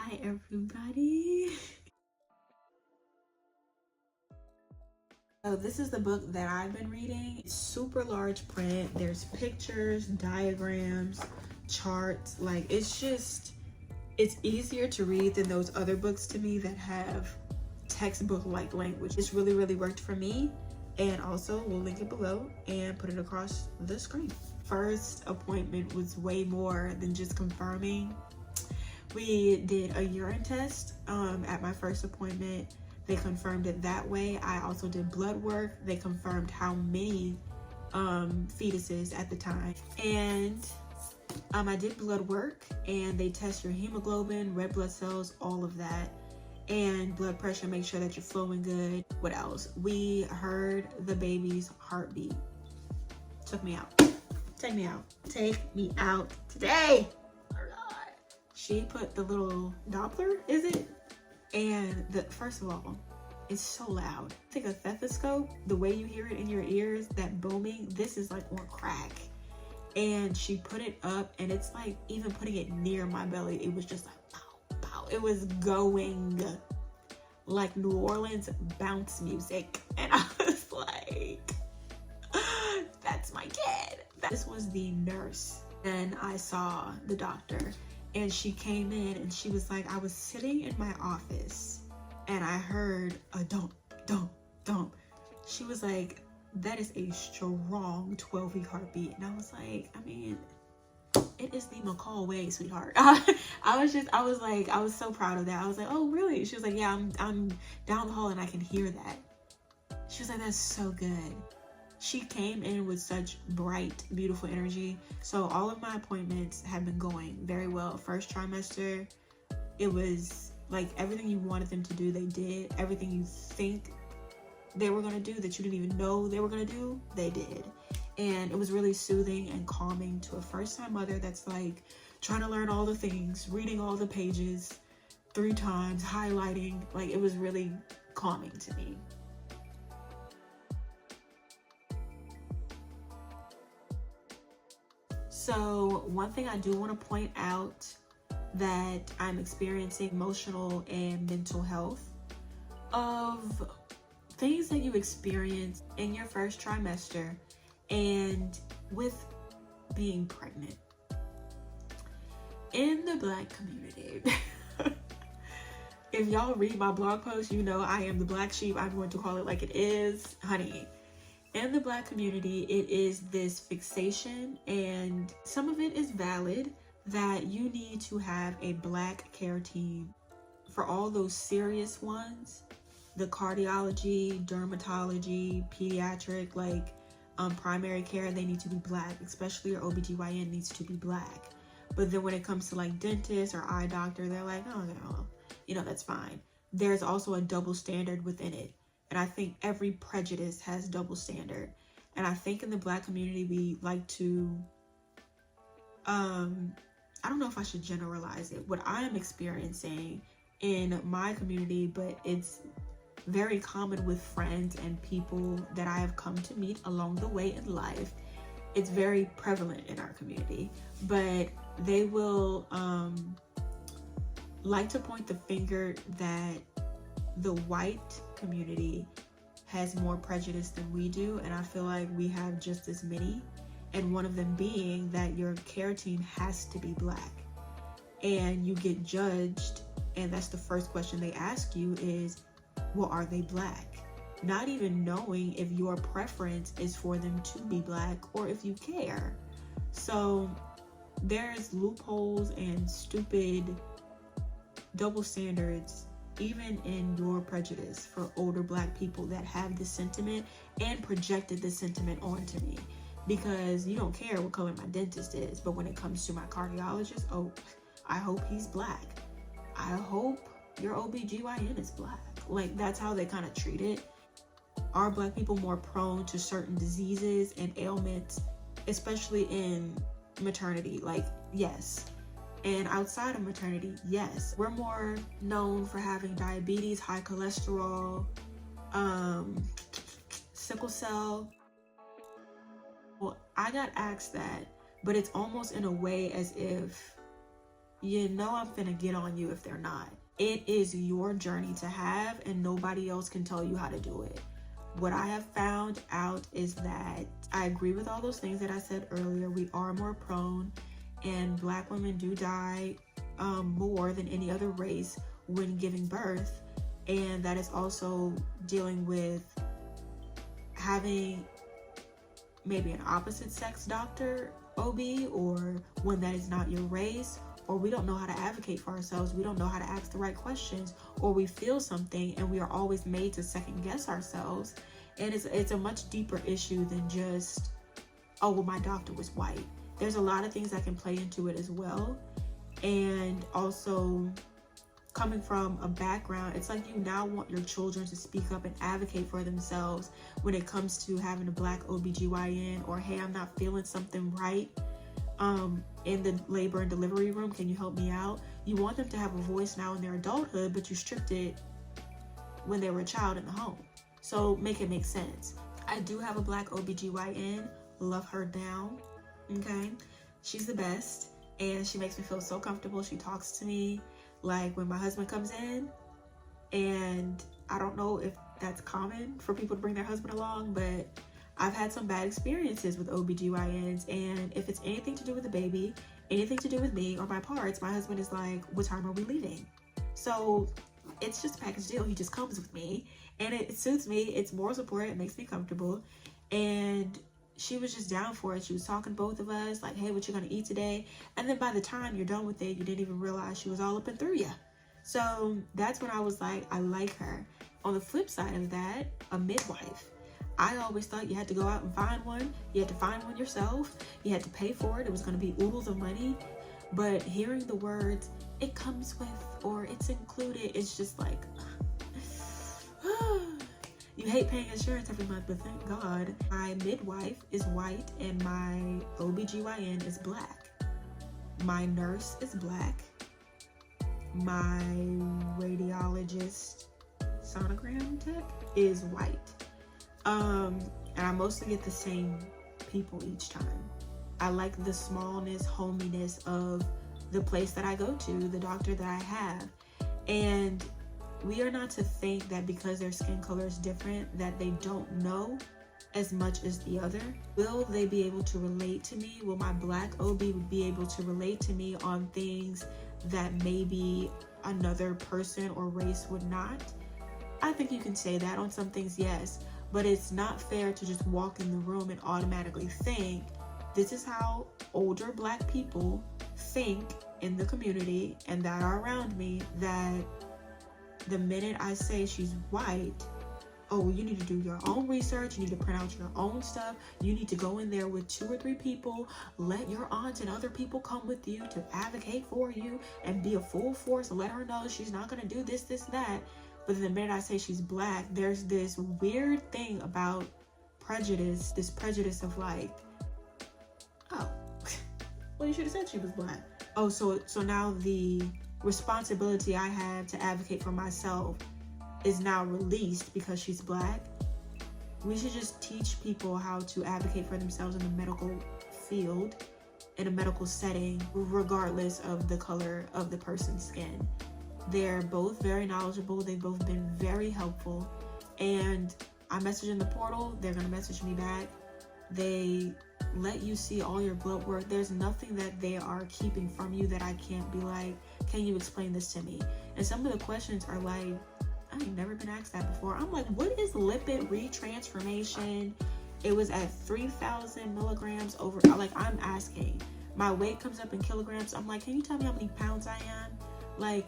Hi everybody. So this is the book that I've been reading. It's super large print. There's pictures, diagrams, charts. Like it's easier to read than those other books to me that have textbook like language. It's really worked for me, and also we'll link it below and put it across the screen. First appointment was way more than just confirming. We did a urine test at my first appointment. They confirmed it that way. I also did blood work. They confirmed how many fetuses at the time. And I did blood work, and they test your hemoglobin, red blood cells, all of that, and blood pressure, make sure that you're flowing good. What else? We heard the baby's heartbeat. Took me out. Take me out. Take me out today. She put the little Doppler, is it? And first of all, it's so loud. Take a stethoscope, the way you hear it in your ears, that booming, this is like on crack. And she put it up, and it's like, even putting it near my belly, it was just like pow, pow. It was going like New Orleans bounce music. And I was like, that's my kid. This was the nurse. And I saw the doctor. And she came in and she was like, I was sitting in my office and I heard a don't. She was like, that is a strong 12-week heartbeat. And I was like, I mean, it is the McCall way, sweetheart. I was so proud of that. I was like, oh, really? She was like, yeah, I'm down the hall and I can hear that. She was like, that's so good. She came in with such bright, beautiful energy. So all of my appointments have been going very well. First trimester, it was like everything you wanted them to do, they did. Everything you think they were gonna do that you didn't even know they were gonna do, they did. And it was really soothing and calming to a first-time mother that's like trying to learn all the things, reading all the pages 3 times, highlighting. Like, it was really calming to me. So one thing I do want to point out, that I'm experiencing emotional and mental health of things that you experience in your first trimester and with being pregnant. In the Black community, if y'all read my blog post, you know I am the black sheep. I'm going to call it like it is, honey. In the Black community, it is this fixation, and some of it is valid, that you need to have a Black care team for all those serious ones, the cardiology, dermatology, pediatric, like primary care. They need to be Black, especially your OBGYN needs to be Black. But then when it comes to like dentist or eye doctor, they're like, oh no, you know, that's fine. There's also a double standard within it. And I think every prejudice has double standard. And I think in the Black community, we like to, I don't know if I should generalize it, what I am experiencing in my community, but it's very common with friends and people that I have come to meet along the way in life. It's very prevalent in our community, but they will like to point the finger that the white community has more prejudice than we do, and I feel like we have just as many, and one of them being that your care team has to be Black, and you get judged, and that's the first question they ask you is, well, are they Black? Not even knowing if your preference is for them to be Black or if you care. So there's loopholes and stupid double standards even in your prejudice for older Black people that have this sentiment and projected this sentiment onto me, because you don't care what color my dentist is, but when it comes to my cardiologist, oh, I hope he's Black. I hope your OBGYN is Black. Like, that's how they kind of treat it. Are Black people more prone to certain diseases and ailments, especially in maternity? Like, yes. And outside of maternity, yes. We're more known for having diabetes, high cholesterol, sickle cell. Well, I got asked that, but it's almost in a way as if you know I'm finna get on you if they're not. It is your journey to have, and nobody else can tell you how to do it. What I have found out is that I agree with all those things that I said earlier. We are more prone, and Black women do die more than any other race when giving birth. And that is also dealing with having maybe an opposite sex doctor, OB, or one that is not your race, or we don't know how to advocate for ourselves. We don't know how to ask the right questions, or we feel something and we are always made to second guess ourselves. And it's a much deeper issue than just, oh, well, my doctor was white. There's a lot of things that can play into it as well. And also, coming from a background, it's like you now want your children to speak up and advocate for themselves when it comes to having a Black OBGYN, or hey, I'm not feeling something right in the labor and delivery room, can you help me out? You want them to have a voice now in their adulthood, but you stripped it when they were a child in the home. So make it make sense. I do have a Black OBGYN, love her down, okay? She's the best, and she makes me feel so comfortable. She talks to me like when my husband comes in, and I don't know if that's common for people to bring their husband along, but I've had some bad experiences with OBGYNs, and if it's anything to do with the baby, anything to do with me or my parts, my husband is like, what time are we leaving? So it's just a package deal. He just comes with me, and it suits me. It's more support. It makes me comfortable. And she was just down for it. She was talking to both of us like, hey, what you gonna eat today? And then by the time you're done with it, you didn't even realize she was all up and through you. So that's when I was like, I like her. On the flip side of that, a midwife. I always thought you had to go out and find one. You had to find one yourself. You had to pay for it. It was going to be oodles of money. But hearing the words, it comes with, or it's included, it's just like, you hate paying insurance every month, but thank God. My midwife is white and my OBGYN is Black. My nurse is Black. My radiologist sonogram tech is white. And I mostly get the same people each time. I like the smallness, hominess of the place that I go to, the doctor that I have. And we are not to think that because their skin color is different, that they don't know as much as the other. Will they be able to relate to me? Will my Black OB be able to relate to me on things that maybe another person or race would not? I think you can say that. On some things, yes. But it's not fair to just walk in the room and automatically think, this is how older Black people think in the community and that are around me, that the minute I say she's white, oh, you need to do your own research, you need to print out your own stuff, you need to go in there with 2 or 3 people, let your aunts and other people come with you to advocate for you and be a full force, let her know she's not going to do this, that. But then the minute I say she's Black, there's this weird thing about prejudice, this prejudice of like, oh, well, you should have said she was Black. Oh, so now the responsibility I have to advocate for myself is now released because she's Black. We should just teach people how to advocate for themselves in the medical field, in a medical setting, regardless of the color of the person's skin. They're both very knowledgeable. They've both been very helpful. And I message in the portal, they're going to message me back. They let you see all your blood work. There's nothing that they are keeping from you that I can't be like, can you explain this to me? And some of the questions are like, I ain't never been asked that before. I'm like, what is lipid retransformation? It was at 3,000 milligrams over, like, I'm asking. My weight comes up in kilograms. I'm like, can you tell me how many pounds I am? Like,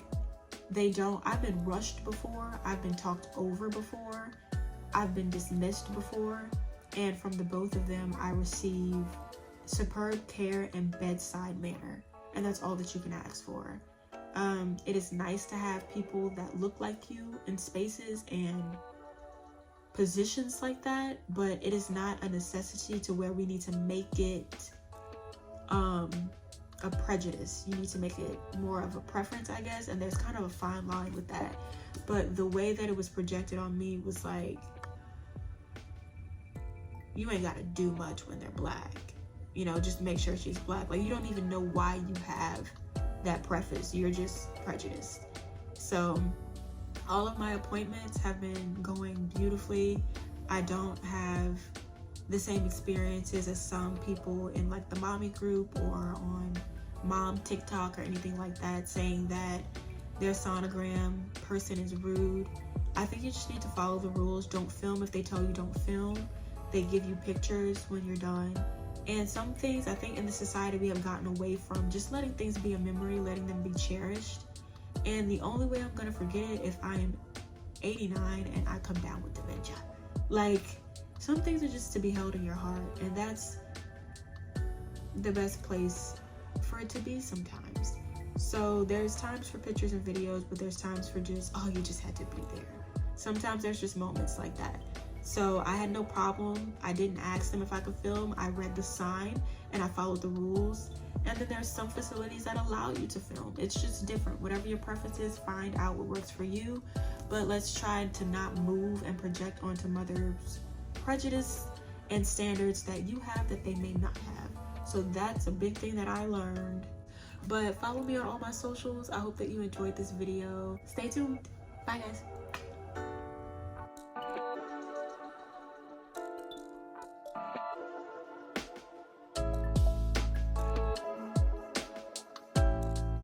they don't. I've been rushed before. I've been talked over before. I've been dismissed before. And from the both of them, I receive superb care and bedside manner. And that's all that you can ask for. It is nice to have people that look like you in spaces and positions like that, but it is not a necessity to where we need to make it a prejudice. You need to make it more of a preference, I guess, and there's kind of a fine line with that. But the way that it was projected on me was like, you ain't gotta do much when they're Black, you know, just make sure she's Black. Like, you don't even know why you have that preface, you're just prejudiced. So all of my appointments have been going beautifully. I don't have the same experiences as some people in like the mommy group or on mom TikTok or anything like that saying that their sonogram person is rude. I think you just need to follow the rules. Don't film if they tell you don't film. They give you pictures when you're done. And some things I think in the society we have gotten away from, just letting things be a memory, letting them be cherished. And the only way I'm gonna forget it if I am 89 and I come down with dementia. Like, some things are just to be held in your heart, and that's the best place for it to be sometimes. So there's times for pictures and videos, but there's times for just, oh, you just had to be there. Sometimes there's just moments like that. So I had no problem. I didn't ask them if I could film. I read the sign and I followed the rules. And then there's some facilities that allow you to film. It's just different. Whatever your preference is, find out what works for you. But let's try to not move and project onto mothers prejudice and standards that you have that they may not have. So that's a big thing that I learned. But follow me on all my socials. I hope that you enjoyed this video. Stay tuned. Bye guys.